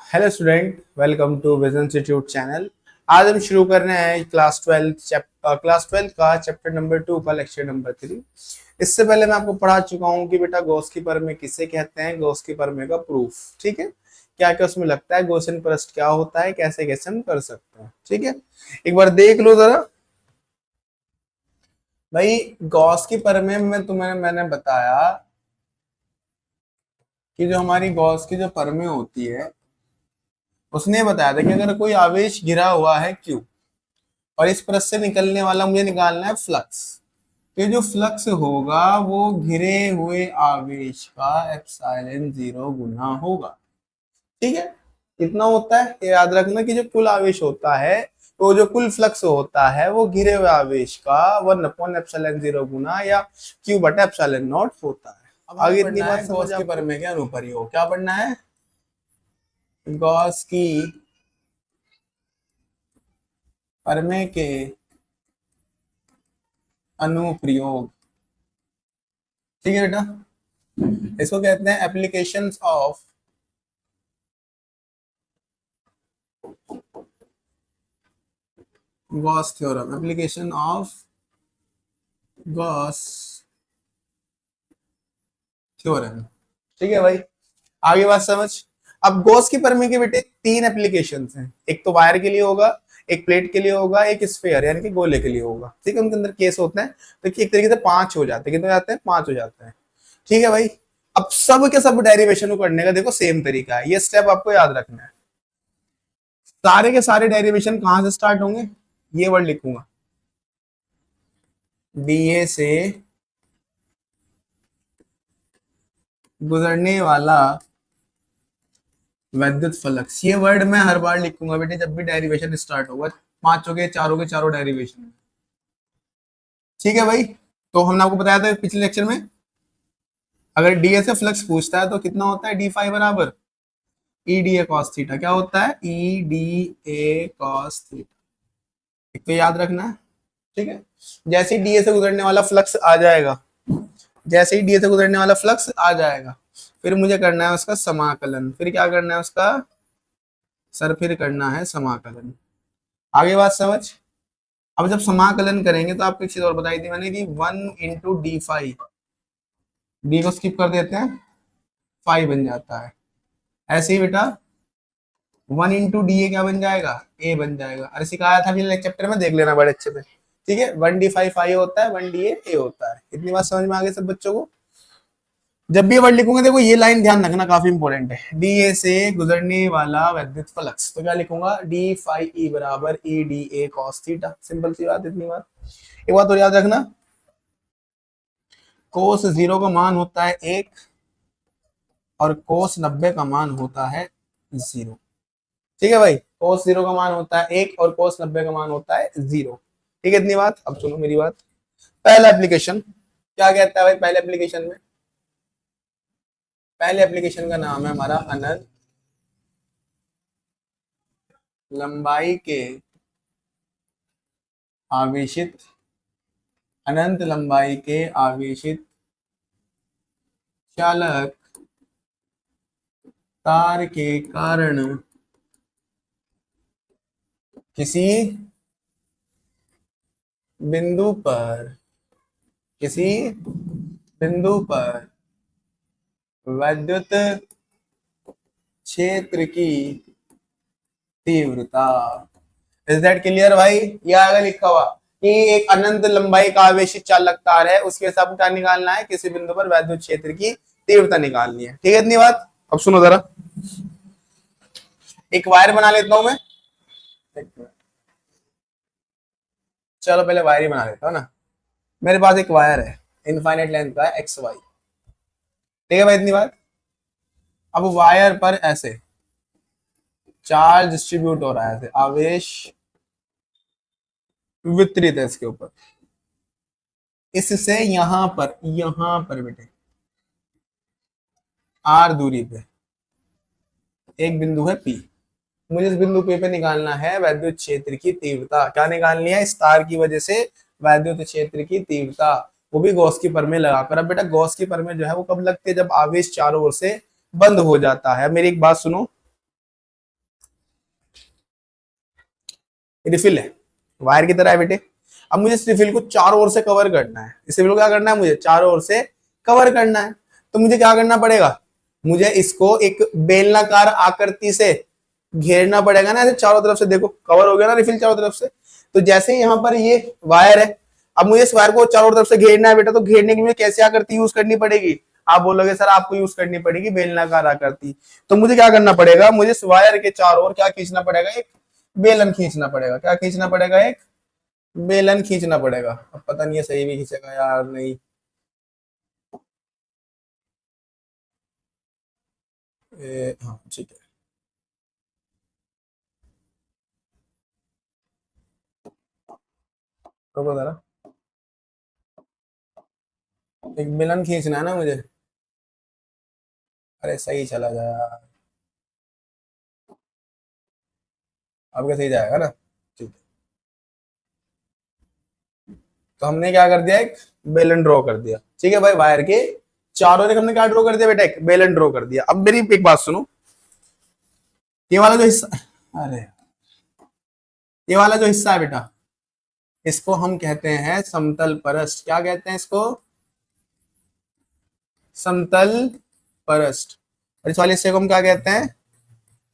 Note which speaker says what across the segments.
Speaker 1: Hello student, welcome to vision institute channel. आज हम शुरू कर रहे हैं क्लास ट्वेल्थ का चैप्टर नंबर 2 का लेक्चर नंबर 3। इससे पहले मैं आपको पढ़ा चुका हूं कि बेटा गॉस की प्रमेय किसे कहते हैं, गॉस की प्रमेय का प्रूफ। ठीक है, क्या क्या उसमें लगता है, गॉसियन परस्ट क्या होता है, कैसे कैसे हम कर सकते हैं। ठीक है, एक बार देख लो जरा भाई। गॉस की प्रमेय में मैंने बताया कि जो हमारी गॉस की जो प्रमेय होती है उसने बताया था कि अगर कोई आवेश घिरा हुआ है क्यू और इस परत से निकलने वाला मुझे निकालना है फ्लक्स, तो ये जो फ्लक्स होगा वो घिरे हुए आवेश का एप्सिलॉन जीरो गुना होगा। ठीक है, इतना होता है। ये याद रखना कि जो कुल आवेश होता है, तो जो कुल फ्लक्स होता है वो घिरे हुए आवेश का 1/एप्सिलॉन जीरो गुना या क्यू बटा एप्सिलॉन नॉट होता है। अब आगे इतनी बात गॉस के प्रमेय के अनुपरी हो क्या पढ़ना है, गॉस की प्रमेय के अनुप्रयोग। ठीक है बेटा, इसको कहते हैं applications of Gauss theorem, application of Gauss theorem. ठीक है भाई, आगे बात समझ। अब गॉस की प्रमेय के बेटे तीन एप्लीकेशंस हैं, एक तो वायर के लिए होगा, एक प्लेट के लिए होगा, एक स्फीयर यानी कि गोले के लिए होगा। ठीक है, उनके अंदर केस होते हैं, तो एक तरीके से पांच हो जाते हैं। कितने हो जाते हैं? पांच हो जाते हैं। ठीक है भाई, अब सब के सब डेरिवेशन को करने का देखो सेम तरीका है, ये स्टेप आपको याद रखना है। सारे के सारे डेरिवेशन कहां से स्टार्ट होंगे, ये वर्ड लिखूंगा, डीए से गुजरने वाला वैद्युत फ्लक्स। ये वर्ड मैं हर बार लिखूंगा बेटे जब भी डेरिवेशन स्टार्ट होगा, पांचों के चारों डेरिवेशन। ठीक है भाई, तो हमने आपको बताया था पिछले लेक्चर में, अगर डीए से फ्लक्स पूछता है तो कितना होता है, डी फाई बराबर E d A cos theta. क्या होता है? ई डी ए कॉस थीटा। एक तो याद रखना है। ठीक है, जैसे ही डीए से गुजरने वाला फ्लक्स आ जाएगा, जैसे ही डीए से गुजरने वाला फ्लक्स आ जाएगा, फिर मुझे करना है उसका समाकलन। फिर क्या करना है उसका सर, फिर करना है समाकलन। आगे बात समझ। अब जब समाकलन करेंगे तो आपको एक चीज और बताई थी मैंने कि 1 × d फाई, डी को स्किप कर देते हैं, फाई बन जाता है। ऐसे ही बेटा 1 × डी ए क्या बन जाएगा, ए बन जाएगा। अरे सिखाया था पिछले चैप्टर में, देख लेना बड़े अच्छे से। ठीक है, 1 d फाई फाई होता है, 1 d ए होता है। इतनी बात समझ में आ गई सब बच्चों को। जब भी ये वर्ड लिखूंगा देखो ये लाइन ध्यान रखना, काफी इंपॉर्टेंट है। डी ए से गुजरने वाला वैद्युत फ्लक्स, तो क्या लिखूंगा, डी फाई ई बराबर E d A cos theta. Simple सी बात, इतनी बात। एक बात और याद रखना, कोस जीरो का मान होता है 1 और कोस 90 का मान होता है 0। ठीक है भाई, कोस जीरो का मान होता है 1 और कोस 90 का मान होता है 0। ठीक है, इतनी बात। अब सुनो मेरी बात। पहला एप्लीकेशन क्या कहता है भाई, पहले एप्लीकेशन में, पहले एप्लीकेशन का नाम है हमारा अनंत लंबाई के आवेशित, अनंत लंबाई के आवेशित चालक तार के कारण किसी बिंदु पर, किसी बिंदु पर वैद्युत क्षेत्र की तीव्रता। इज दैट क्लियर भाई? यह आगे लिखा हुआ कि एक अनंत लंबाई का आवेशित चालक तार है, उसके साथ क्या निकालना है, किसी बिंदु पर वैद्युत क्षेत्र की तीव्रता निकालनी है। ठीक है, इतनी बात। अब सुनो जरा, एक वायर बना लेता हूं मैं। चलो पहले वायर ही बना लेता हूं ना। मेरे पास एक वायर है, इनफाइनाइट लेंथ का है, एक्स वाई। ठीक है भाई, इतनी बात। अब वायर पर ऐसे चार्ज डिस्ट्रीब्यूट हो रहा है, ऐसे आवेश वितरित है इसके ऊपर। इससे यहां पर बेटे आर दूरी पे एक बिंदु है पी। मुझे इस बिंदु पी पे निकालना है वैद्युत क्षेत्र की तीव्रता। क्या निकालनी है? इस तार की वजह से वैद्युत क्षेत्र की तीव्रता, वो भी गॉस की प्रमेय लगाकर। अब बेटा गॉस की प्रमेय जो है वो कब लगती है, जब आवेश चारों ओर से बंद हो जाता है। मेरी एक बात सुनो, रिफिल है, वायर की तरह है बेटे। अब मुझे इस रिफिल को चारों ओर से कवर करना है। इस रिफिल को क्या करना है, मुझे चारों ओर से कवर करना है। तो मुझे क्या करना पड़ेगा, मुझे इसको एक बेलनाकार आकृति से घेरना पड़ेगा ना, ऐसे चारों तरफ से। देखो कवर हो गया ना रिफिल चारों तरफ से। तो जैसे ही यहाँ पर ये वायर है, अब मुझे इस वायर को चारों तरफ से घेरना है बेटा। तो घेरने के लिए कैसी आकृति यूज करनी पड़ेगी, आप बोलोगे सर आपको यूज करनी पड़ेगी बेलनाकार आकृति। तो मुझे क्या करना पड़ेगा, मुझे इस वायर के चारों ओर क्या खींचना पड़ेगा, एक बेलन खींचना पड़ेगा। क्या खींचना पड़ेगा, एक बेलन खींचना पड़ेगा। अब पता नहीं है सही भी खींचेगा यार नहीं। हाँ ठीक है। रुको जरा, एक बेलन खींचना है ना मुझे। अरे सही चला जाए, अब क्या सही जाएगा ना। ठीक है, तो हमने क्या कर दिया, एक बेलन ड्रॉ कर दिया। ठीक है भाई, वायर के चारों ने हमने क्या ड्रॉ कर दिया बेटा, एक बेलन ड्रॉ कर दिया। अब मेरी एक बात सुनो, ये वाला जो हिस्सा, अरे ये वाला जो हिस्सा है बेटा, इसको हम कहते हैं समतल परस्ट। क्या कहते हैं इसको, समतल परस्ट। और इस वाले हिस्से को हम क्या कहते हैं,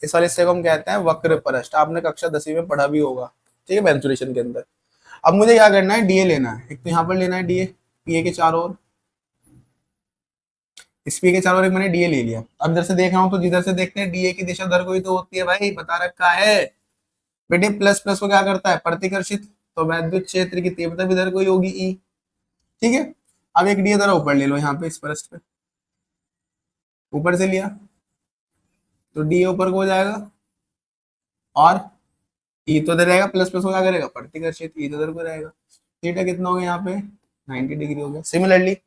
Speaker 1: इस वाले हिस्से को हम कहते हैं वक्र परस्ट। आपने कक्षा 10वीं में पढ़ा भी होगा, ठीक है, मेंसुरेशन के अंदर। अब मुझे क्या करना है, डीए लेना है। एक तो यहाँ पर लेना है डीए, पीए के चारों ओर। इस पीए के चारों ओर एक मैंने डीए ले लिया। अब इधर से देख रहा हूँ, तो जिधर से देखते हैं डीए की दिशा उधर को ही तो होती है भाई, बता रखा है बेटे। प्लस प्लस को क्या करता है, प्रतिकर्षित। तो वैद्युत क्षेत्र की तीव्रता भी इधर को ही होगी, ई। ठीक है, अब एक डीए जरा ऊपर ले लो, यहाँ पे इस परस्ट पे ऊपर से लिया, तो डीए ऊपर को हो जाएगा। और ई तो इधर रहेगा, प्लस प्लस को क्या करेगा, प्रतिकर्षित। ई तो इधर को रहेगा। थीटा कितना हो गया यहाँ पे, 90 डिग्री हो गया। सिमिलरली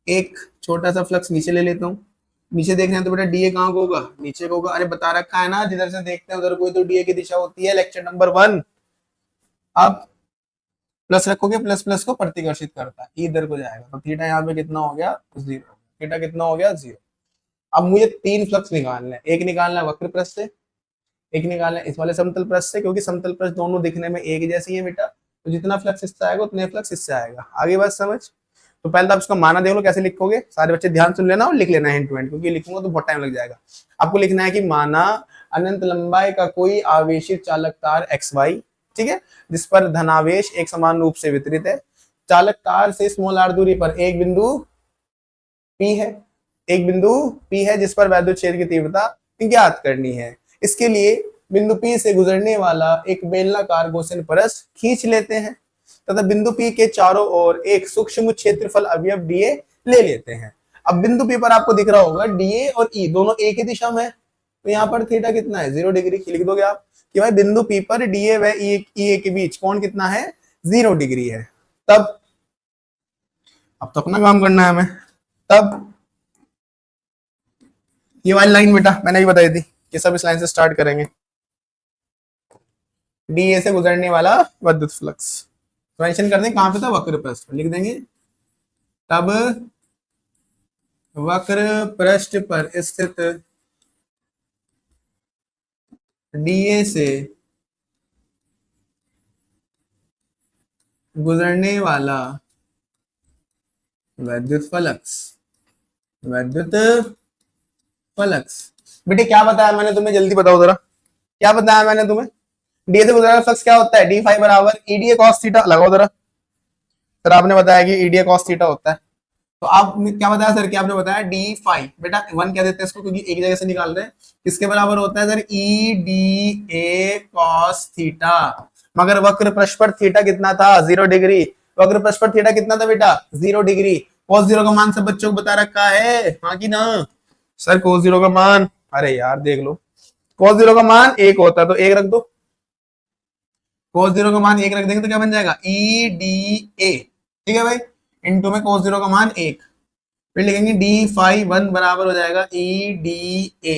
Speaker 1: एक छोटा सा फ्लक्स नीचे ले लेता हूँ। नीचे देखना है तो बेटा डीए कहाँ को होगा, नीचे को होगा। अरे बता रखा है ना, जिधर से देखते हैं उधर कोई तो डीए की दिशा होती है, लेक्चर नंबर 1। अब प्लस रखोगे, प्लस प्लस को प्रतिकर्षित करता है, इधर को जाएगा। तो थीटा यहाँ पे कितना हो गया, 0। थीटा कितना हो गया, 0। अब मुझे 3 फ्लक्स निकालना है। एक निकालना है वक्र पृष्ठ से, एक निकालना है इस वाले समतल पृष्ठ से, क्योंकि समतल पृष्ठ दोनों दिखने में एक जैसी है बेटा। तो जितना फ्लक्स इससे आएगा उतने फ्लक्स इससे आएगा। आगे बात समझ। तो पहले तो आप इसका माना देख लो कैसे लिखोगे। सारे बच्चे ध्यान सुन लेना और लिख लेना हैंड टू हैंड, क्योंकि लिखूंगा तो बहुत टाइम लग जाएगा। आपको लिखना है कि माना अनंत लंबाई का कोई आवेशित चालक तार एक्स वाई, ठीक है, जिस पर धनावेश एक समान रूप से वितरित है। चालक तार से स्मॉल आर दूरी पर एक बिंदु पी है, एक बिंदु पी है जिस पर वैद्युत क्षेत्र की तीव्रता ज्ञात करनी है। इसके लिए बिंदु पी से गुजरने वाला एक बेलनाकार गोसेन परस खींच लेते हैं तथा बिंदु पी के चारों ओर एक सूक्ष्म क्षेत्रफल अवयव डीए ले लेते हैं। अब बिंदु पी पर आपको दिख रहा होगा डीए और ई दोनों एक ही दिशा में है। तो यहाँ पर थीटा कितना है, 0 डिग्री। लिख दोगे आप कि भाई बिंदु पी पर डीए व ई के बीच कोण कितना है, 0 डिग्री है। तब अब तो अपना काम करना है हमें। तब ये वाली लाइन बेटा मैंने भी बताई थी कि सब इस लाइन से स्टार्ट करेंगे। डीए से गुजरने वाला विद्युत फ्लक्स मेंशन कर दें कहां पे था, वक्र पृष्ठ पर लिख देंगे। तब वक्र पृष्ठ पर स्थित डीए से गुजरने वाला विद्युत फ्लक्स, विद्युत फ्लक्स। बेटे क्या बताया मैंने तुम्हें, जल्दी बताओ जरा, क्या बताया मैंने तुम्हें। डी से गुजरने वाला फ्लक्स क्या होता है, डी फाई बराबर ईडीए कॉस थीटा। लगाओ जरा, सर आपने बताया कि ईडीए कॉस थीटा होता है। तो आप क्या बताया सर, क्या आपने बताया डी फाई। बेटा 1 क्या देते हैं इसको, क्योंकि एक जगह से निकाल रहे हैं। किसके बराबर होता है sir, E d A cos theta. मगर वक्र पृष्ठ पर थीटा कितना था, 0 डिग्री। वक्र पृष्ठ पर थीटा कितना था बेटा, 0 डिग्री। cos 0 का मान सब बच्चों को बता रखा है, हाँ कि ना। सर cos 0 का मान, अरे यार देख लो, cos 0 का मान 1 होता है तो 1 रख दो। cos 0 का मान 1 रख देंगे तो क्या बन जाएगा, ई डी ए। ठीक है भाई, इनटू में cos 0 का मान 1। फिर लिखेंगे डी फाई 1 बराबर हो जाएगा ई डी ए।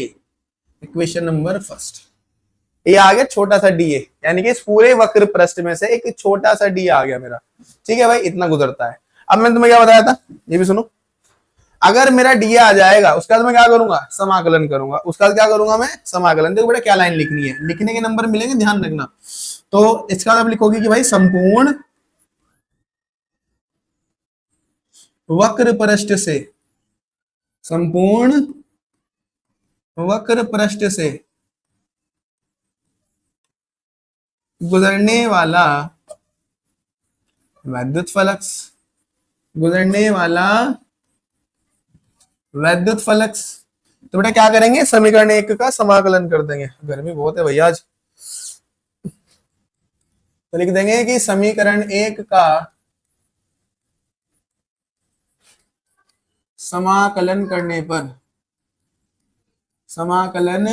Speaker 1: Equation number first. ये आ गया छोटा सा डी ए, यानी कि इस पूरे वक्र पृष्ठ में से एक छोटा सा डी आ गया मेरा। ठीक है भाई, इतना गुजरता है। अब मैंने तुम्हें क्या बताया था, ये भी सुनो। अगर मेरा डी आ जाएगा उसके बाद मैं क्या करूंगा, समाकलन करूंगा। उसका क्या करूंगा मैं, समाकलन। देखो बेटा क्या लाइन लिखनी है, लिखने के नंबर मिलेंगे, ध्यान रखना। तो इसका मतलब लिखोगे कि भाई संपूर्ण वक्र पृष्ठ से, संपूर्ण वक्र पृष्ठ से गुजरने वाला वैद्युत फ्लक्स, गुजरने वाला वैद्युत फ्लक्स। तो बेटा क्या करेंगे, समीकरण 1 का समाकलन कर देंगे। गर्मी बहुत है भैया आज। तो लिख देंगे कि समीकरण 1 का समाकलन करने पर, समाकलन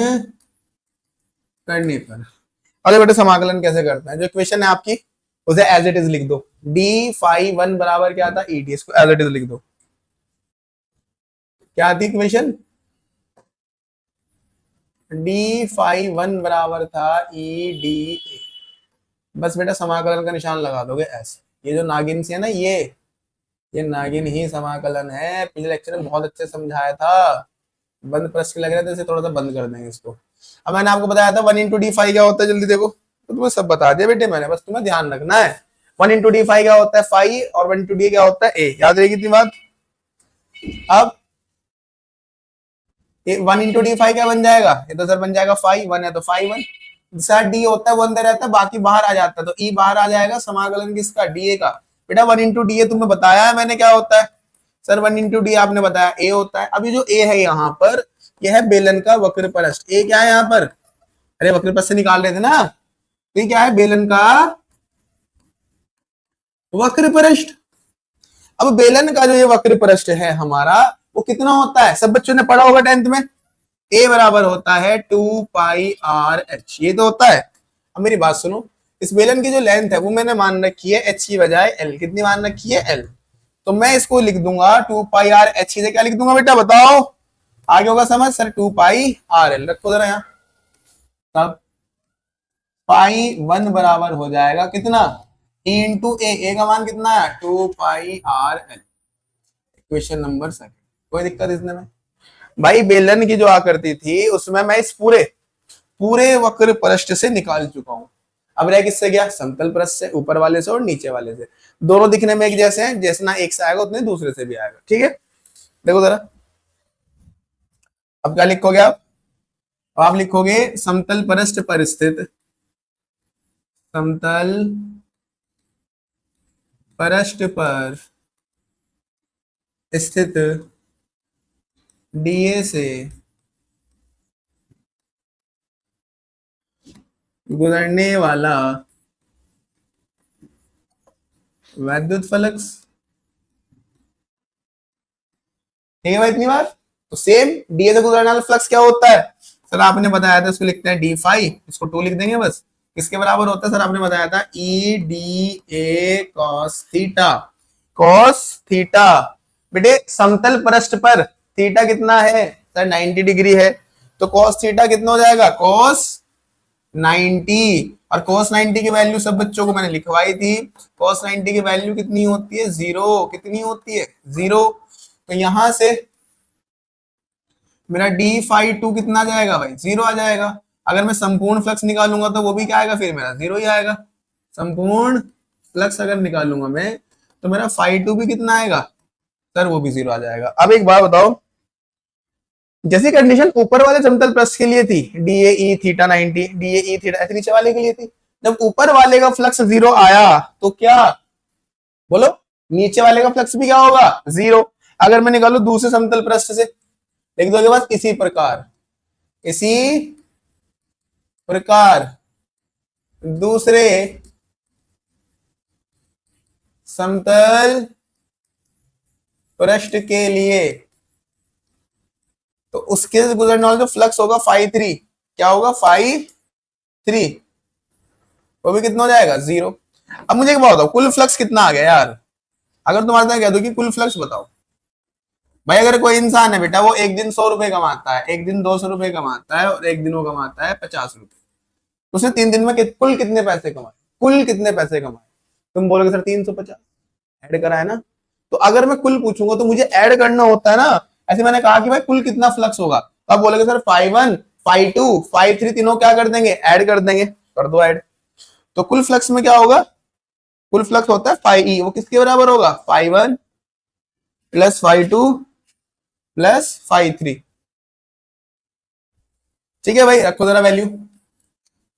Speaker 1: करने पर, अरे बेटे समाकलन कैसे करते हैं, जो इक्वेशन है आपकी उसे एज इट इज लिख दो। डी फाई वन बराबर क्या था, ई डी, इसको एज इट इज लिख दो। क्या थी इक्वेशन, डी फाई वन बराबर था ई डी ए। बस बेटा समाकलन का निशान लगा दोगे ऐसे। ये जो नागिन सी है ना, ये नागिन ही समाकलन है। पिछले लेक्चर में बहुत अच्छे समझाया था। बंद प्रश्न लग रहे थे, इसे थोड़ा सा बंद कर देंगे इसको। अब मैंने आपको बताया था 1 इंटू डी फाई क्या होता है, जल्दी देखो। तो तुम्हें सब बता दिया बेटे मैंने, बस तुम्हें ध्यान रखना है। 1 इंटू डी फाई क्या होता है, फाई, और 1 इंटू डी क्या होता है, ए। याद रहेगी इतनी बात। अब 1 इंटू डी फाई क्या बन जाएगा, ये तो सर बन जाएगा फाई वन है तो फाई वन। सर डी होता है वो अंदर रहता है, बाकी बाहर आ जाता है, तो ई बाहर आ जाएगा। समाकलन किसका, डी ए का। बेटा 1 इंटू डी ए तुम्हें बताया है मैंने क्या होता है, सर 1 इंटू डी आपने बताया ए होता है। अभी जो ए है यहाँ पर, यह है बेलन का वक्र पृष्ठ। ए क्या है यहाँ पर, अरे वक्र पृष्ठ से निकाल रहे थे ना, तो क्या है, बेलन का वक्र पृष्ठ। अब बेलन का जो ये वक्र पृष्ठ है हमारा, वो कितना होता है, सब बच्चों ने पढ़ा होगा 10th में। ए बराबर होता है 2 पाई आर एच, ये तो होता है। अब मेरी बात सुनो, इस बेलन की जो लेंथ है वो मैंने मान रखी है एच की बजाय एल। कितनी मान रखी है, एल। तो मैं इसको लिख दूंगा 2 पाई आर एच से क्या लिख दूंगा बेटा, बताओ आगे होगा समझ। सर 2 पाई आर एल रखो जरा यहाँ, तब पाई वन बराबर हो जाएगा कितना, ई इंटू ए का मान कितना है 2 पाई आर एल। Equation number 2। कोई दिक्कत इसमें में भाई, बेलन की जो आकृति थी उसमें मैं इस पूरे वक्र पृष्ठ से निकाल चुका हूं। अब रह किससे गया, समतल पृष्ठ से, ऊपर वाले से और नीचे वाले से। दोनों दिखने में एक जैसे हैं, जैसे एक से आएगा उतने दूसरे से भी आएगा। ठीक है, देखो जरा अब क्या लिखोगे आप लिखोगे समतल पृष्ठ पर स्थित, समतल पृष्ठ पर स्थित डीए से गुजरने वाला वैद्युत फ्लक्स। ठीक है भाई, इतनी बार। तो सेम डीए से गुजरने वाला फ्लक्स क्या होता है, सर आपने बताया था, इसको लिखते हैं डी फाई, इसको 2 लिख देंगे बस। किसके बराबर होता है, सर आपने बताया था ई d A cos theta. Cos theta बेटे, समतल पृष्ठ पर थीटा कितना है, सर 90 डिग्री है, तो कॉस थीटा कितना हो जाएगा, कॉस 90। और cos 90 की वैल्यू सब बच्चों को मैंने लिखवाई थी। cos 90 की वैल्यू कितनी होती है, 0। कितनी होती है, 0। तो यहां से मेरा डी फाई 2 कितना आ जाएगा भाई, 0 आ जाएगा। अगर मैं संपूर्ण फ्लक्स निकालूंगा तो वो भी क्या आएगा, फिर मेरा 0 ही आएगा। संपूर्ण फ्लक्स अगर निकालूंगा मैं तो मेरा फाई 2 भी कितना आएगा, सर वो भी 0 आ जाएगा। अब एक बात बताओ, जैसी कंडीशन ऊपर वाले समतल पृष्ठ के लिए थी, डीए थीटा 90, डीए थीटा, ऐसे नीचे वाले के लिए थी। जब ऊपर वाले का फ्लक्स 0 आया तो क्या, बोलो, नीचे वाले का फ्लक्स भी क्या होगा, 0। अगर मैं निकालू दूसरे समतल पृष्ठ से, लिख दोगे बस इसी प्रकार दूसरे समतल पृष्ठ के लिए, तो उसके गुजरने वाला जो फ्लक्स होगा फाई 3, क्या होगा, फाई 3, वो भी कितना हो जाएगा, 0। अब मुझे एक बात बताओ, कुल फ्लक्स कितना आ गया यार। अगर तुम्हारे साथ कह दो कि कुल फ्लक्स बताओ भाई, अगर कोई इंसान है बेटा, वो एक दिन 100 रुपए कमाता है, एक दिन 200 रुपए कमाता है, और एक दिन वो कमाता है 50 रुपए, उसने 3 दिन में कुल कितने पैसे कमाए, कुल कितने पैसे कमाए। तुम बोलोगे सर 350 ऐड करा है ना। तो अगर मैं कुल पूछूंगा तो मुझे ऐड करना होता है ना। ऐसे मैंने कहा कि भाई कुल कितना फ्लक्स होगा, तो आप बोलोगे सर फाई 1 फाई 2 फाई 3 तीनों क्या कर देंगे, ऐड कर देंगे, कर दो ऐड। तो कुल फ्लक्स में क्या होगा, कुल फ्लक्स होता है फाई ई, वो किसके बराबर होगा, phi one plus phi two plus phi three. ठीक है भाई, रखो जरा वैल्यू।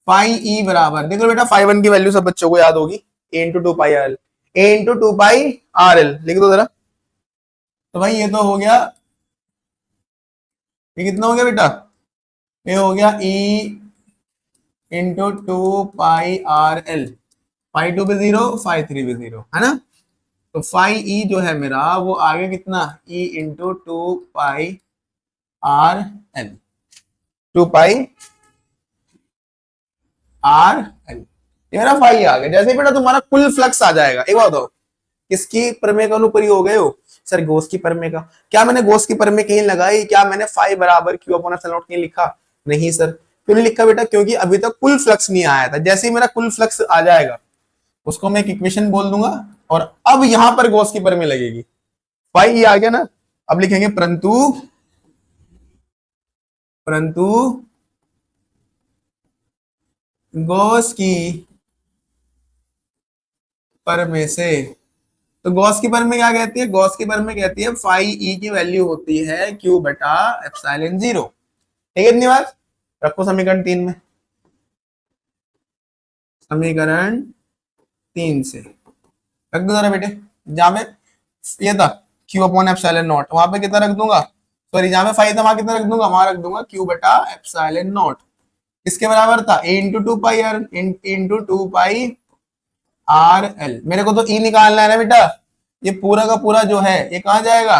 Speaker 1: फाई ई बराबर, देखो बेटा फाई वन की वैल्यू सब बच्चों को याद होगी, ए into two pi r L, ए into two pi r L लिख दो जरा। तो भाई ये तो हो गया, ये कितना हो गया बेटा, ये हो गया e into two pi r l, phi two भी जीरो फाई थ्री भी जीरो है ना। तो फाई ई जो है मेरा वो आ गया कितना, e into two pi r l, two pi r l, ये मेरा फाई आ गया। जैसे बेटा तुम्हारा कुल फ्लक्स आ जाएगा, एक बात बताओ, किसकी प्रमेय का अनुप्रयोग हो गए हो, सर गॉस की प्रमेय का। क्या मैंने गॉस की प्रमेय कहीं लगाई, क्या मैंने फाई बराबर क्यू अपॉन एप्सिलॉन नॉट कहीं लिखा, नहीं सर। क्यों नहीं लिखा बेटा, क्योंकि अभी तक कुल फ्लक्स नहीं आया था। जैसे ही मेरा कुल फ्लक्स आ जाएगा उसको मैं एक इक्वेशन बोल दूंगा, और अब यहां पर गॉस की प्रमेय लगेगी। फाई ये आ गया ना, अब लिखेंगे परंतु परंतु गॉस की प्रमेय से, तो गॉस की प्रमेय क्या कहती है, गॉस की प्रमेय कहती है फाई ई की वैल्यू होती है क्यू बटा एप्सिलॉन जीरो। ठीक है, इतनी बात रखो समीकरण 3 में, समीकरण 3 से रख दो जरा बेटे। जहां पे ये था क्यू अपॉन एप्सिलॉन नॉट, वहां पे कितना रख दूंगा, सॉरी जहां पे फाई था वहां कितना रख दूंगा, वहां रख दूंगा क्यू बटा एप्सिलॉन नॉट। किसके बराबर था, A into two pi r into two pi r l. मेरे को तो ई निकालना है ना बेटा, ये पूरा का पूरा जो है ये कहां जाएगा,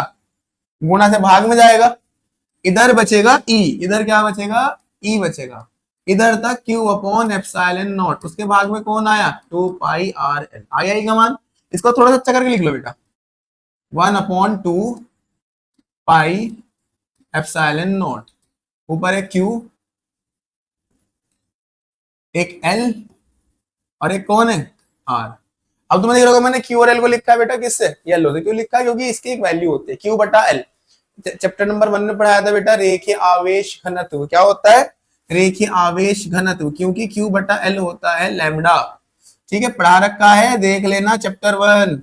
Speaker 1: गुणा से भाग में जाएगा, इधर बचेगा ई, इधर क्या बचेगा, ई बचेगा। इधर था क्यू अपॉन एप्सिलॉन नॉट, उसके भाग में कौन आया, टू पाई आर एल आया, ई का मान। इसको थोड़ा सा अच्छा करके लिख लो बेटा, one upon two pi epsilon not, ऊपर एक क्यू, एक एल, और एक कौन है, आर। अब तुम्हें देख रहे हो मैंने क्यू और एल को लिखा है बेटा किससे, येलो से। क्यों लिखा है, क्योंकि इसकी एक वैल्यू होती है क्यू बटा एल। चैप्टर नंबर 1 में पढ़ाया था बेटा रेखीय आवेश घनत्व, क्या होता है, रेखीय आवेश घनत्व, क्योंकि क्यू बटा एल होता है लैम्डा। ठीक है, पढ़ा रखा है, देख लेना चैप्टर 1,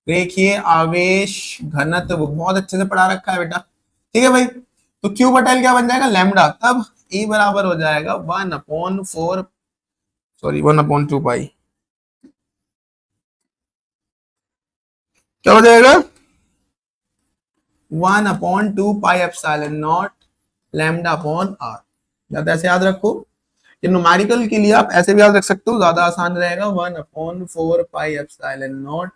Speaker 1: रेखीय आवेश घनत्व बहुत अच्छे से पढ़ा रखा है बेटा। ठीक है भाई, तो क्यू बटा एल क्या बन जाएगा, लैम्डा। तब ई बराबर हो जाएगा 1/4, सॉरी 1/2 पाई, क्या हो जाएगा, 1/2 pi epsilon not lambda upon r. ज्यादा ऐसे याद रखो, ये न्यूमेरिकल के लिए आप ऐसे भी याद रख सकते हो, ज्यादा आसान रहेगा, 1/4 pi epsilon not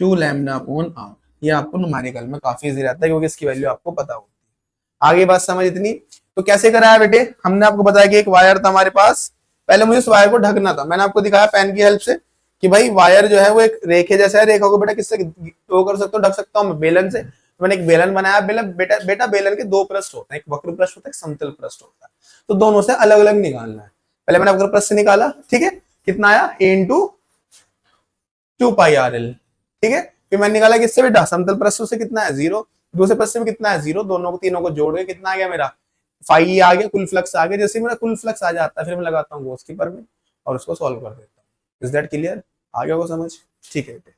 Speaker 1: two lambda upon r. ये आपको न्यूमेरिकल में काफी इजी रहता है, क्योंकि इसकी वैल्यू आपको पता होती है। आगे बात समझ इतनी। तो कैसे कराया बेटे, हमने आपको बताया कि एक वायर था हमारे पास, पहले मुझे उस वायर को ढकना था, मैंने आपको दिखाया पेन की हेल्प से कि भाई वायर जो है वो एक रेखे जैसा है, रेखा को बेटा किससे वो कर सकता हूँ, ढक सकता हूँ, बेलन से। मैंने एक बेलन बनाया, बेलन बेटा बेटा बेलन के दो पृष्ठ होते हैं, एक वक्र पृष्ठ होता है, एक समतल पृष्ठ होता है, तो दोनों से अलग अलग निकालना है। पहले मैंने वक्र पृष्ठ से निकाला, ठीक है, कितना आया, ए into two pi r L. ठीक है, फिर मैंने निकाला किससे बेटा, समतल पृष्ठ से कितना है, जीरो, दूसरे पृष्ठ में कितना है, जीरो, दोनों को तीनों को जोड़ के कितना आ गया मेरा, फाई आ गया, कुल फ्लक्स आ गया। जैसे मेरा कुल फ्लक्स आ जाता है फिर मैं लगाता हूँ गॉस की प्रमेय और उसको सॉल्व कर देता हूँ। इज दैट क्लियर, आ गया वो समझ, ठीक है बेटे,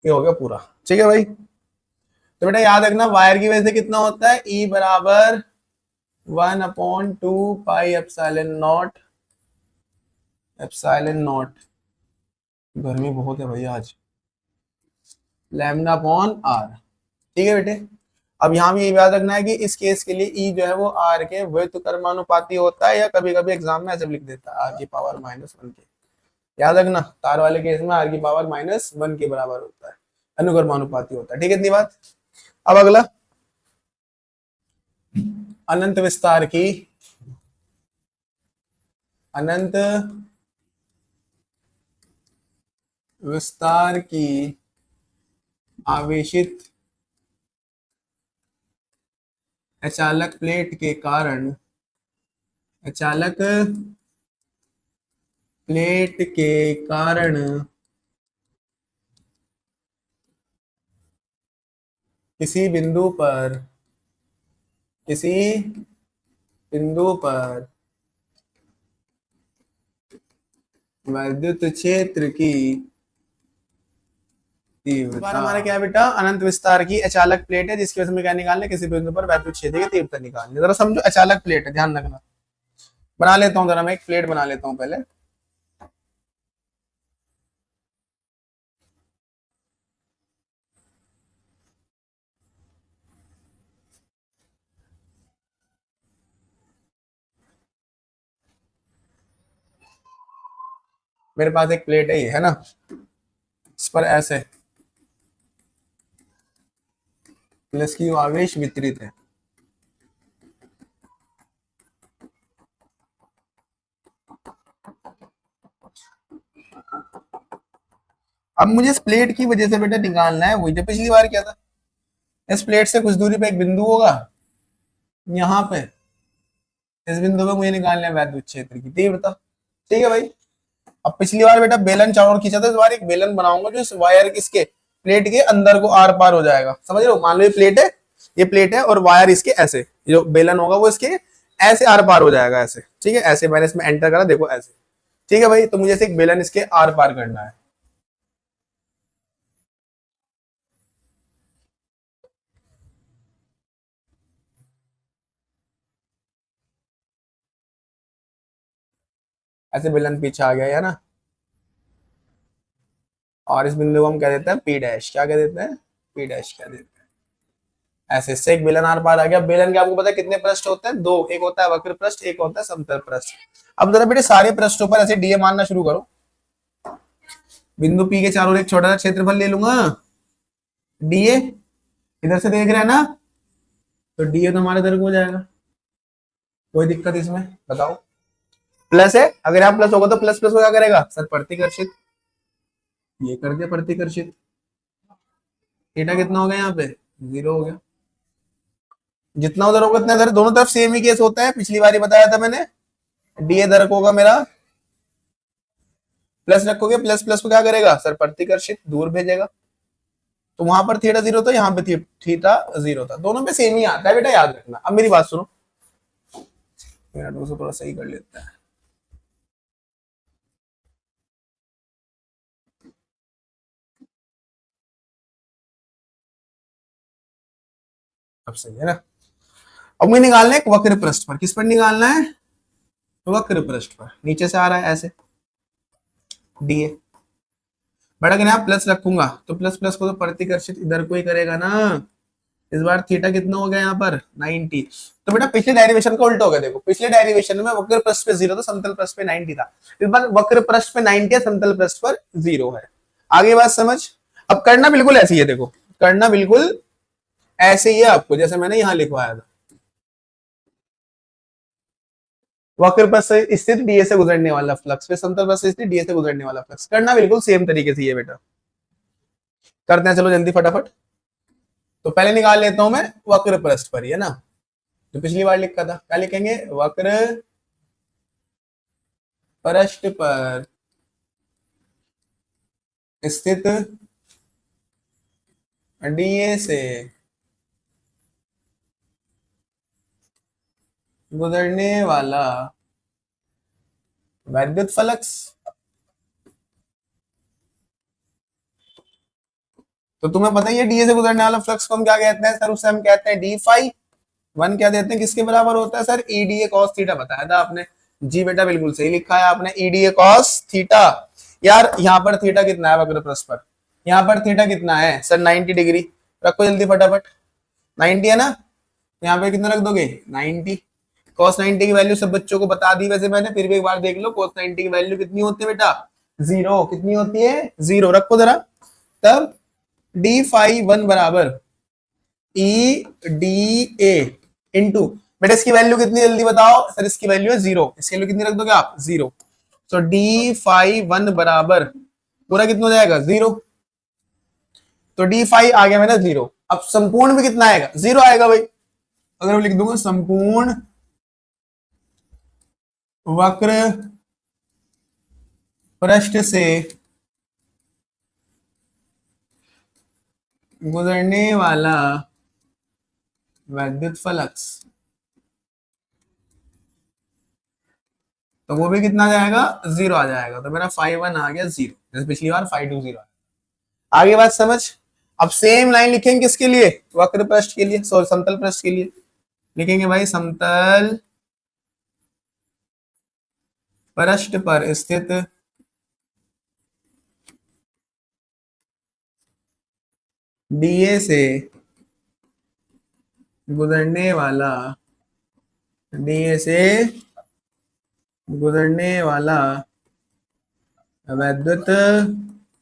Speaker 1: ये हो गया पूरा। ठीक है भाई, तो बेटा याद रखना वायर की वजह से कितना होता है, ई बराबर 1/2 पाई एप्सिलॉन नॉट, गर्मी बहुत है भैया आज, लैम्डा अपॉन आर। ठीक है बेटे, अब यहाँ भी याद रखना है कि इस केस के लिए ई जो है वो आर के व्युत्क्रमानुपाती होता है, या कभी कभी एग्जाम में ऐसे लिख देता है आर की पावर -1 के। याद रखना तार वाले केस में आर की पावर -1 के बराबर होता है, अनुक्रमानुपाती होता है। ठीक है, इतनी बात। अब अगला, अनंत विस्तार की, अनंत विस्तार की आवेशित अचालक प्लेट के कारण, अचालक प्लेट के कारण किसी बिंदु पर, किसी बिंदु पर वैद्युत क्षेत्र की तीव्रता हमारा क्या है बेटा, अनंत विस्तार की अचालक प्लेट है जिसकी वजह से हमें क्या निकालना है, किसी बिंदु पर वैद्युत क्षेत्र की तीव्रता निकालनी है। जरा समझो, अचालक प्लेट है, ध्यान रखना। बना लेता हूँ जरा, मैं एक प्लेट बना लेता हूँ पहले। मेरे पास एक प्लेट है, ये है ना, इस पर ऐसे प्लस की आवेश वितरित है। अब मुझे इस प्लेट की वजह से बेटा निकालना है वही जो पिछली बार किया था। इस प्लेट से कुछ दूरी पे एक बिंदु होगा, यहाँ पे इस बिंदु पे मुझे निकालना है वैद्युत क्षेत्र की तीव्रता। ठीक है भाई। अब पिछली बार बेटा बेलन चारों ओर खींचा था, इस बार एक बेलन बनाऊंगा जो इस वायर किसके, प्लेट के अंदर को आर पार हो जाएगा। समझ रहे हो, मान लो ये प्लेट है, ये प्लेट है और वायर इसके ऐसे, जो बेलन होगा वो इसके ऐसे आर पार हो जाएगा ऐसे। ठीक है, ऐसे मैंने इसमें एंटर करा, देखो ऐसे। ठीक है भाई, तो मुझे एक बेलन इसके आर पार करना है। ऐसे बेलन पीछे आ गया है ना, और इस बिंदु को हम कह देते हैं पी डैश। क्या कह देते हैं, पी डैश कह देते हैं। ऐसे इससे एक बेलन आर पार आ गया। बेलन के आपको पता है कितने पृष्ठ होते हैं, दो, एक होता है वक्र पृष्ठ, एक होता है समतल पृष्ठ। अब जरा बेटे सारे पृष्ठों पर ऐसे डीए मानना शुरू करो। बिंदु पी के चारों ओर एक छोटा सा क्षेत्रफल ले लूंगा, डीए। इधर से देख रहे हैं ना, तो डीए तो हमारे इधर को हो जाएगा। कोई दिक्कत इसमें बताओ। प्लस है, अगर यहाँ प्लस होगा तो प्लस प्लस को क्या करेगा सर, प्रतिकर्षित। ये कर दिया प्रतिकर्षित। थीटा कितना हो गया यहाँ पे, 0 हो गया। जितना उधर होगा उतना इधर, दोनों तरफ सेम ही केस होता है, पिछली बार ही बताया था मैंने। डी इधर को होगा मेरा, प्लस रखोगे, प्लस प्लस को क्या करेगा सर, प्रतिकर्षित, दूर भेजेगा। तो वहां पर थीटा 0 था, यहाँ पे थीटा 0 था, दोनों पे सेम ही आता है बेटा, याद रखना। अब मेरी बात सुनो, मिनट को थोड़ा सही कर लेते हैं। अब सही है ना। अब मुझे निकालना है एक वक्र पृष्ठ पर, किस पर निकालना है, वक्र पृष्ठ पर। नीचे से आ रहा है ऐसे डीए, बट अगर यहाँ प्लस रखूंगा तो प्लस प्लस को तो प्रतिकर्षित इधर को ही करेगा ना। इस बार थीटा कितना हो गया यहाँ पर 90। तो बेटा पिछले डेरिवेशन का उल्टा हो गया। देखो पिछले डेरिवेशन में वक्र पृष्ठ पे 0 था, समतल पृष्ठ पे 90 था। इस बार वक्र पृष्ठ पे 90 है, समतल पृष्ठ पर 0 है। आगे बात समझ। अब करना बिल्कुल ऐसे ही है, देखो करना बिल्कुल ऐसे ही है आपको, जैसे मैंने यहाँ लिखवाया था। वक्र पथ से स्थित डीए से गुजरने वाला फ्लक्स पे समतल पथ से स्थित डीए से गुजरने वाला फ्लक्स, करना बिल्कुल सेम तरीके से ही है बेटा। करते हैं चलो जल्दी फटाफट। तो पहले निकाल लेता हूं मैं वक्र पृष्ठ पर ही, है ना, जो पिछली बार लिखा था। क्या लिखेंगे, वक्र पृष्ठ पर स्थित डीए से गुजरने वाला वैद्युत फ्लक्स। तो तुम्हें पता ही है डीए से गुजरने वाला फ्लक्स को हम क्या कहते हैं सर, उससे हम कहते हैं डी फाई वन। क्या देते हैं, किसके बराबर होता है सर, ईडीए कॉस थीटा। बताया था आपने जी बेटा, बिल्कुल सही लिखा है आपने, ईडीए कॉस थीटा। यार यहाँ पर थीटा कितना है वक्र पृष्ठ पर, यहाँ पर थीटा कितना है सर 90 डिग्री। रखो जल्दी फटाफट, 90 है ना, यहाँ पे कितना रख दोगे 90। cos 90 की वैल्यू सब बच्चों को बता दी वैसे मैंने, फिर भी एक बार देख लो। cos 90 की वैल्यू कितनी होती है बेटा, 0। कितनी होती है, 0। रखो जरा। तब डी फाई वन बराबर ई डी ए इंटू, बेटा इसकी वैल्यू कितनी जल्दी बताओ सर, इसकी वैल्यू है 0। इसकी वैल्यू कितनी रख दोगे आप, 0। तो डी फाई वन बराबर पूरा कितना हो जाएगा, 0। तो डी फाई आ गया मेरा 0। अब संपूर्ण भी कितना आएगा, 0 आएगा भाई। अगर मैं लिख दूंगा संपूर्ण वक्र पृष्ठ से गुजरने वाला वैद्युत फ्लक्स तो वो भी कितना आ जाएगा, 0 आ जाएगा। तो मेरा फाइव वन आ गया 0, जैसे पिछली बार फाइव टू 0। आगे बात समझ। अब सेम लाइन लिखेंगे किसके लिए, वक्र पृष्ठ के लिए, सॉरी समतल पृष्ठ के लिए। लिखेंगे भाई समतल पृष्ठ पर स्थित डीए से गुजरने वाला, डीए से गुजरने वाला वैद्युत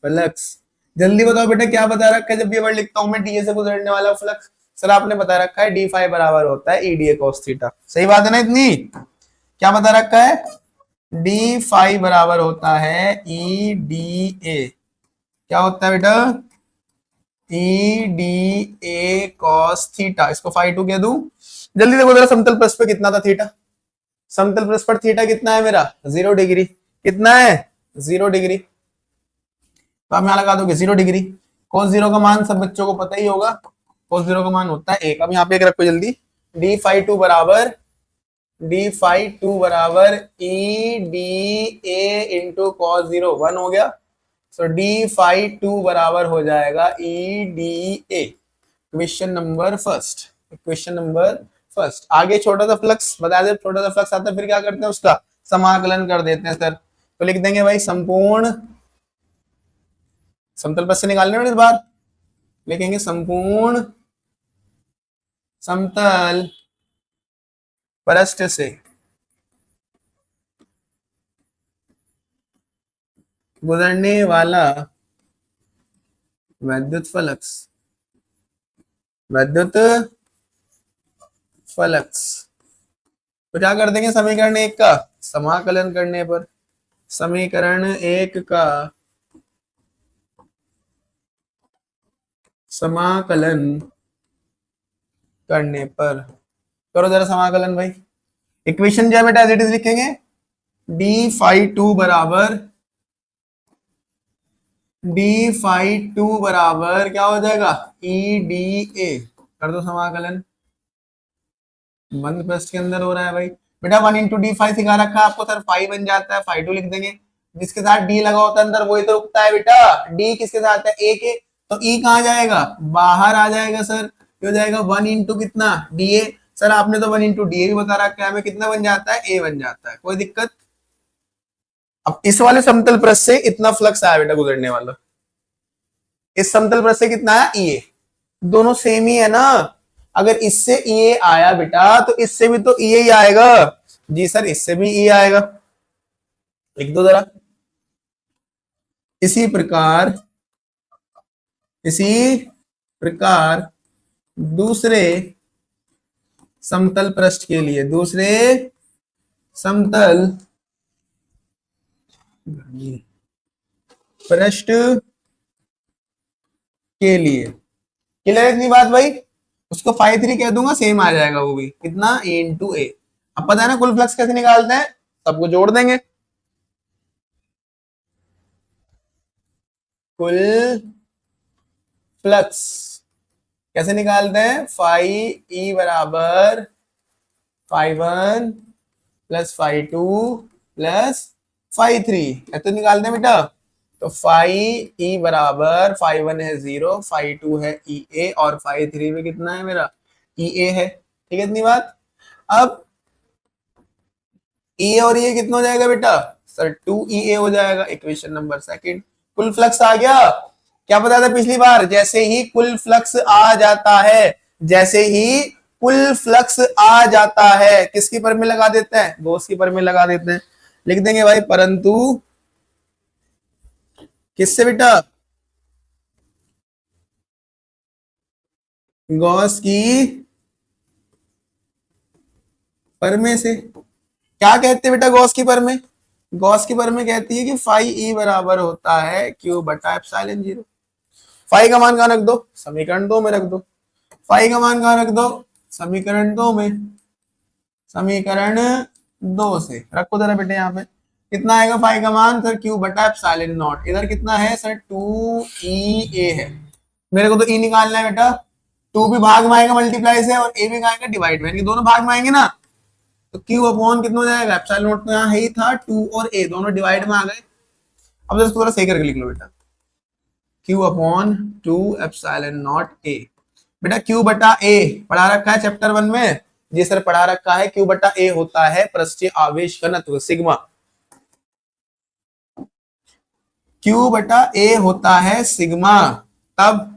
Speaker 1: फ्लक्स। जल्दी बताओ बेटा क्या बता रखा है जब ये वर्ड लिखता हूं मैं, डीए से गुजरने वाला फ्लक्स। सर आपने बता रखा है डी फाइव बराबर होता है ईडीए कॉस थीटा, सही बात है ना इतनी। क्या बता रखा है, डी फाइव बराबर होता है ई डी ए, क्या होता है बेटा, ई डी ए कॉस थीटा। इसको फाइव टू कह दूं। जल्दी देखो जरा समतल पृष्ठ पे कितना था थीटा, समतल पृष्ठ पर थीटा कितना है मेरा, 0 डिग्री। कितना है, 0 डिग्री। तो आप यहां लगा दोगे 0 डिग्री। cos 0 का मान सब बच्चों को पता ही होगा, cos 0 का मान होता है 1। अब यहाँ पे एक रखो जल्दी, डी फाइव टू बराबर, डी फाइव टू बराबर ई डी ए इंटू कॉस 0 1 हो गया। सो डी फाइव टू बराबर हो जाएगा ई डी ए। Question number first, question number first. आगे छोटा सा फ्लक्स बता दे, छोटा सा फ्लक्स आता है फिर क्या करते हैं उसका समाकलन कर देते हैं सर। तो लिख देंगे भाई संपूर्ण समतल पृष्ठ से निकालने वाले इस बार, लिखेंगे संपूर्ण समतल पृष्ठ से गुजरने वाला वैद्युत फ्लक्स, वैद्युत फ्लक्स। तो क्या कर देंगे समीकरण 1 का समाकलन करने पर, समीकरण 1 का समाकलन करने पर, करो जरा समाकलन भाई। इक्वेशन जो है बेटा एज इट इज लिखेंगे, डी फाइव टू बराबर, डी फाइव टू बराबर क्या हो जाएगा, ई डी ए। कर दो समाकलन, बंद पृष्ठ के अंदर हो रहा है भाई। बेटा 1 इंटू डी फाइव सिखा रखा है आपको सर, 5 बन जाता है, फाइव टू लिख देंगे। जिसके साथ डी लगा होता है अंदर वही तो रुकता है बेटा, डी किसके साथ है, ए के, तो ई कहाँ जाएगा, बाहर आ जाएगा सर। हो जाएगा 1 इंटू कितना, डी ए। सर आपने तो 1 इंटू डी ए भी बता रखा है हमें, कितना बन जाता है, ए बन जाता है, कोई दिक्कत। अब इस वाले समतल पृष्ठ से इतना फ्लक्स आया बेटा गुजरने वाला, इस समतल पृष्ठ से कितना आया, ई ए। दोनों सेम ही है ना, अगर इससे ई ए आया बेटा तो इससे भी तो ई ए ही आएगा। जी सर इससे भी ई आएगा, लिख दो जरा। इसी प्रकार, इसी प्रकार दूसरे समतल पृष्ठ के लिए, दूसरे समतल पृष्ठ के लिए, क्लियर इतनी बात भाई। उसको फाइव थ्री कह दूंगा सेम आ जाएगा वो भी, कितना, ए इंटू ए। अब पता है ना कुल फ्लक्स कैसे निकालते हैं, सबको जोड़ देंगे। कुल फ्लक्स कैसे निकालते हैं, फाइव ई बराबर five one plus five two plus five three, ऐसे निकालते हैं बेटा। तो फाइव ई बराबर फाइव वन है 0, फाइव टू है ई ए, और फाइव थ्री में कितना है मेरा, ई ए है। ठीक है इतनी बात। अब ई और ये कितना हो जाएगा बेटा, सर 2EA हो जाएगा, इक्वेशन नंबर सेकंड। कुल फ्लक्स आ गया। क्या पता था पिछली बार, जैसे ही कुल फ्लक्स आ जाता है, जैसे ही कुल फ्लक्स आ जाता है किसकी पर में लगा देते हैं, गॉस की पर में लगा देते हैं। लिख देंगे भाई परंतु किससे बेटा, गॉस की परमे से। क्या कहते हैं बेटा गॉस की परमे, गॉस की परमे कहती है कि फाइव ई बराबर होता है क्यू बटा एप्सिलॉन 0। फाइव का मान कहां रख दो, समीकरण 2 में रख दो। फाइव का मान कहां रख दो, समीकरण 2 में, समीकरण 2 से रखो जरा बेटे। यहाँ पे कितना आएगा फाइव का मान, सर क्यू बटा एप्सिलॉन नॉट। इधर कितना है सर 2EA है, मेरे को तो ई निकालना है बेटा। 2 भी भाग में आएगा मल्टीप्लाई से, और ए भी आएगा डिवाइड में, दोनों भाग में आएंगे ना। तो Q अपॉन कितना हो जाएगा, एप्सिलॉन नॉट तो यहाँ है ही था, 2 और A दोनों डिवाइड में आ गए। अब इसको थोड़ा सही करके लिख लो बेटा, Q upon 2 epsilon not A। बेटा Q बटा A पढ़ा रखा है चैप्टर 1 में, जी सर पढ़ा रखा है। Q बटा A होता है पृष्ठीय आवेश घनत्व सिग्मा। Q बटा A होता है सिग्मा, तब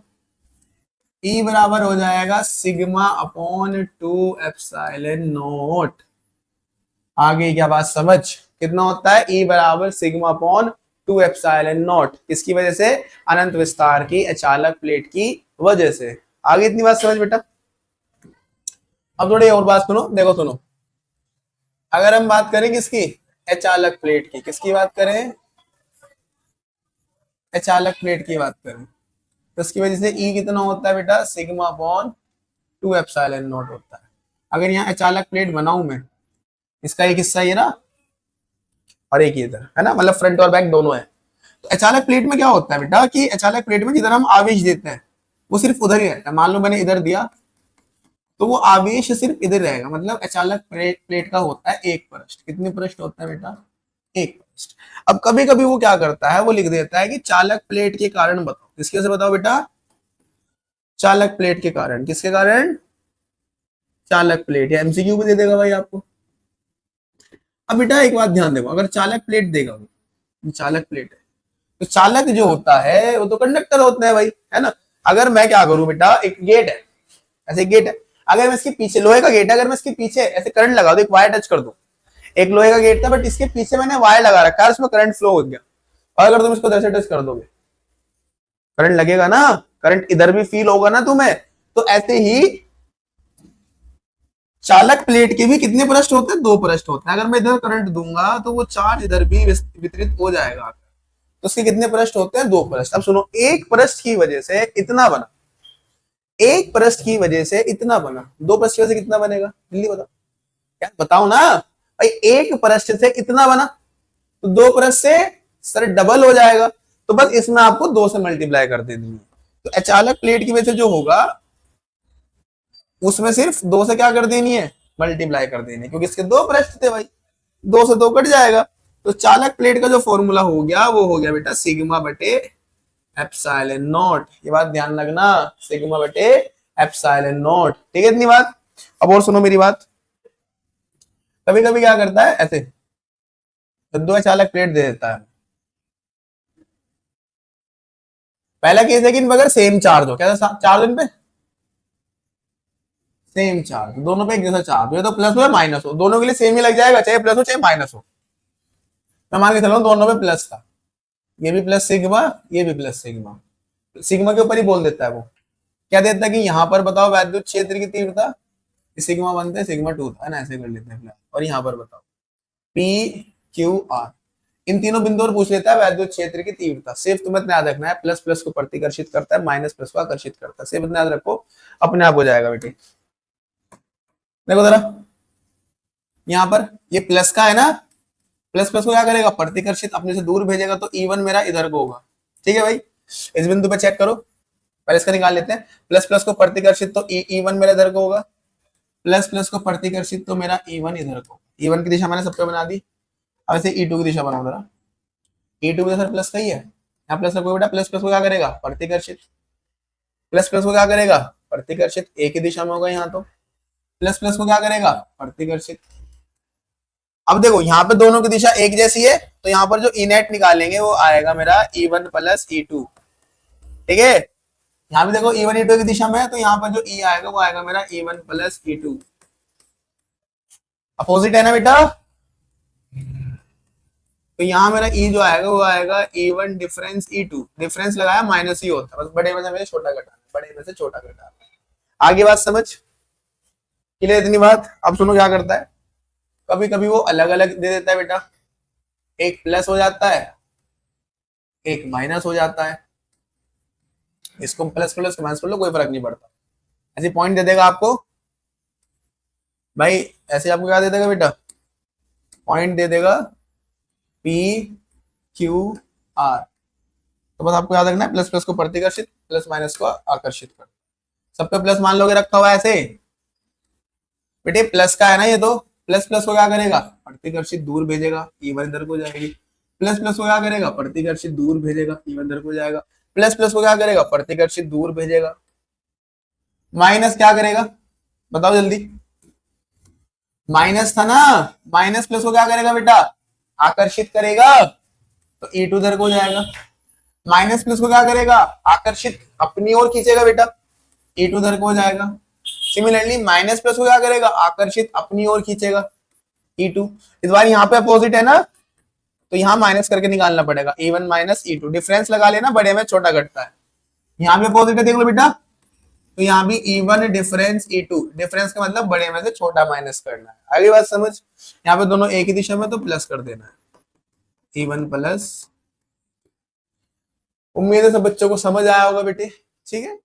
Speaker 1: E बराबर हो जाएगा सिग्मा अपॉन 2 एप्सिलॉन नॉट। आगे क्या बात समझ, कितना होता है E बराबर सिग्मा अपॉन 2 एप्सिलॉन नॉट, किसकी वजह से, अनंत विस्तार की अचालक प्लेट की वजह से। आगे इतनी बात समझ बेटा। अब थोड़ी और बात सुनो, देखो सुनो, अगर हम बात करें किसकी, अचालक प्लेट की, किसकी बात करें, अचालक प्लेट की बात करें, तो इसकी वजह से E कितना होता है बेटा, सिग्मा अपॉन 2 एप्सिलॉन नॉट होता है। अगर यहाँ अचालक प्लेट बनाऊं मैं, इसका एक हिस्सा ये ना और एक इधर है ना, मतलब फ्रंट और बैक दोनों है। तो अचालक प्लेट में क्या होता है बेटा कि अचालक प्लेट में जिधर हम आवेश देते हैं वो सिर्फ उधर ही रहता है। मान लो मैंने इधर दिया तो वो आवेश सिर्फ इधर रहेगा, मतलब अचालक प्लेट का होता है एक पृष्ठ। कितने पृष्ठ होता है बेटा, एक पृष्ठ। अब कभी कभी वो क्या करता है, वो लिख देता है कि चालक प्लेट के कारण बताओ, किसके से बताओ बेटा, चालक प्लेट के कारण, किसके कारण, चालक प्लेट, या एमसीक्यू भी दे देगा भाई आपको। अब बेटा एक बात ध्यान देखो, अगर चालक प्लेट देगा, वो चालक प्लेट है, तो चालक जो होता है वो तो कंडक्टर होता है भाई, है ना। अगर मैं क्या करूं बेटा, एक गेट है, ऐसे गेट है, अगर मैं इसके पीछे, लोहे का गेट है, अगर मैं इसके पीछे ऐसे करंट लगा दो, एक वायर टच कर दो, एक लोहे का गेट था बट इसके पीछे मैंने वायर लगा रखा है, उसमें करंट फ्लो हो गया, और अगर तुम इसको इधर से टच कर दोगे करंट लगेगा ना, करंट इधर भी फील होगा ना तुम्हें। तो ऐसे ही चालक प्लेट के भी कितने पृष्ठ होते हैं, दो पृष्ठ होते हैं। अगर मैं इधर करंट दूंगा तो वो चार्ज इधर भी वितरित हो जाएगा, तो उसके कितने पृष्ठ होते हैं, दो पृष्ठ। अब सुनो, एक पृष्ठ की वजह से इतना बना, एक पृष्ठ की वजह से इतना बना, दो पृष्ठ की वजह से कितना बनेगा, जल्दी बताओ, क्या बताओ ना भाई, एक पृष्ठ से इतना बना तो दो पृष्ठ से सर डबल हो जाएगा, तो बस इसमें आपको दो से मल्टीप्लाई कर देनी है। तो अचालक प्लेट की वजह से जो होगा उसमें सिर्फ दो से क्या कर देनी है, मल्टीप्लाई कर देनी है, क्योंकि इसके दो पृष्ठ थे भाई, दो से दो कट जाएगा। तो चालक प्लेट का जो फॉर्मूला हो गया वो हो गया बेटा सिग्मा बटे एप्सिलॉन नॉट। ये बात ध्यान रखना, सिग्मा बटे एप्सिलॉन नॉट, ठीक है इतनी बात। अब और सुनो मेरी बात, कभी कभी क्या करता है ऐसे, तो दो चालक प्लेट दे देता है। पहला केस है कि इन अगर सेम चार्ज हो, क्या चार्ज इन पे सेम चार्ज, दोनों पे एक जैसा चार्ज हो, तो प्लस हो या माइनस हो, दोनों के लिए सेम ही लग जाएगा, चाहे प्लस हो चाहे माइनस हो। मैं मान के चलो दोनों पे प्लस था, ये भी प्लस सिग्मा, ये भी प्लस सिग्मा, सिग्मा के ऊपर ही बोल देता है वो, क्या देता है कि यहाँ पर बताओ वैद्युत क्षेत्र की तीव्रता, सिग्मा बनते हैं सिग्मा 2 था, है ना, ऐसे कर लेते हैं। और यहाँ पर बताओ पी क्यू आर, इन तीनों बिंदुओं पर पूछ लेता है वैद्युत क्षेत्र की तीव्रता। सिर्फ तुम्हें इतना याद रखना है, प्लस प्लस को प्रतिकर्षित करता है, माइनस प्लस को आकर्षित करता है, सिर्फ इतना याद रखो, अपने आप हो जाएगा बेटे। देखो जरा यहाँ पर ये प्लस का है ना, प्लस प्लस को क्या करेगा, प्रतिकर्षित, अपने से दूर भेजेगा, तो E1 मेरा इधर को होगा, ठीक है भाई। इस बिंदु पे चेक करो, पहले इसका निकाल लेते हैं, प्लस प्लस को प्रतिकर्षित तो E1 मेरा इधर को होगा, प्लस प्लस को प्रतिकर्षित तो मेरा E1 इधर को, E1 की दिशा मैंने सबको बना दी। अब ऐसे E2 की दिशा बनाओ जरा, E2 भी सर प्लस का ही है, यहाँ प्लस रखो बेटा, प्लस प्लस को क्या करेगा, प्रतिकर्षित, प्लस प्लस को क्या करेगा, प्रतिकर्षित, एक ही दिशा में होगा यहाँ, तो प्लस प्लस को क्या करेगा, प्रतिकर्षित। अब देखो यहाँ पे दोनों की दिशा एक जैसी है, तो यहाँ पर जो ई नेट निकालेंगे वो आएगा मेरा E1 प्लस E2, ठीक है। यहाँ भी देखो E1 E2 की दिशा में है, तो यहाँ पर जो E आएगा वो आएगा मेरा E1 प्लस E2, अपोजिट है ना बेटा। तो यहाँ मेरा E जो आएगा वो आएगा E1 डिफरेंस E2, डिफरेंस लगाया माइनस ही होता है, बस बड़े में से छोटा घटाना, बड़े में से छोटा घटाना। आगे बात समझ, क्लियर इतनी बात। अब सुनो क्या करता है, कभी कभी वो अलग अलग दे देता है बेटा, एक प्लस हो जाता है, एक माइनस हो जाता है, इसको प्लस प्लस माइनस कर लो, कोई फर्क नहीं पड़ता, ऐसे पॉइंट दे देगा आपको भाई, ऐसे आपको क्या दे देगा बेटा, पॉइंट दे देगा P Q R। तो बस आपको याद रखना है, प्लस प्लस को प्रतिकर्षित, प्लस माइनस को आकर्षित कर, सब पे प्लस मान लोगे रखा हुआ है ऐसे बेटे, प्लस का है ना ये, तो प्लस प्लस को क्या करेगा, प्रतिकर्षित दूर भेजेगा, E1 इधर को जाएगी। प्लस प्लस को क्या करेगा, प्रतिकर्षित दूर भेजेगा, E1 इधर को जाएगा। प्लस प्लस को क्या करेगा, प्रतिकर्षित दूर भेजेगा। माइनस क्या करेगा, बताओ जल्दी, माइनस था ना, माइनस प्लस को क्या करेगा बेटा, आकर्षित करेगा, तो E2 इधर को जाएगा। माइनस प्लस को क्या करेगा, आकर्षित अपनी ओर खींचेगा बेटा, E2 इधर को जाएगा। सिमिलरली माइनस प्लस को क्या करेगा, आकर्षित अपनी ओर खींचेगा, E2। इस बार यहाँ पे अपोजिट है ना, तो यहाँ माइनस करके निकालना पड़ेगा, E1 माइनस E2, डिफरेंस लगा लेना, बड़े में छोटा घटता है। यहाँ पे अपोजिट है, देख लो बेटा, तो यहाँ भी E1 डिफरेंस E2, डिफरेंस का मतलब बड़े में से छोटा माइनस करना है। अगली बात समझ, यहाँ पे दोनों एक ही दिशा में, तो प्लस कर देना है, E1 प्लस। उम्मीद है सब बच्चों को समझ आया होगा बेटे, ठीक है।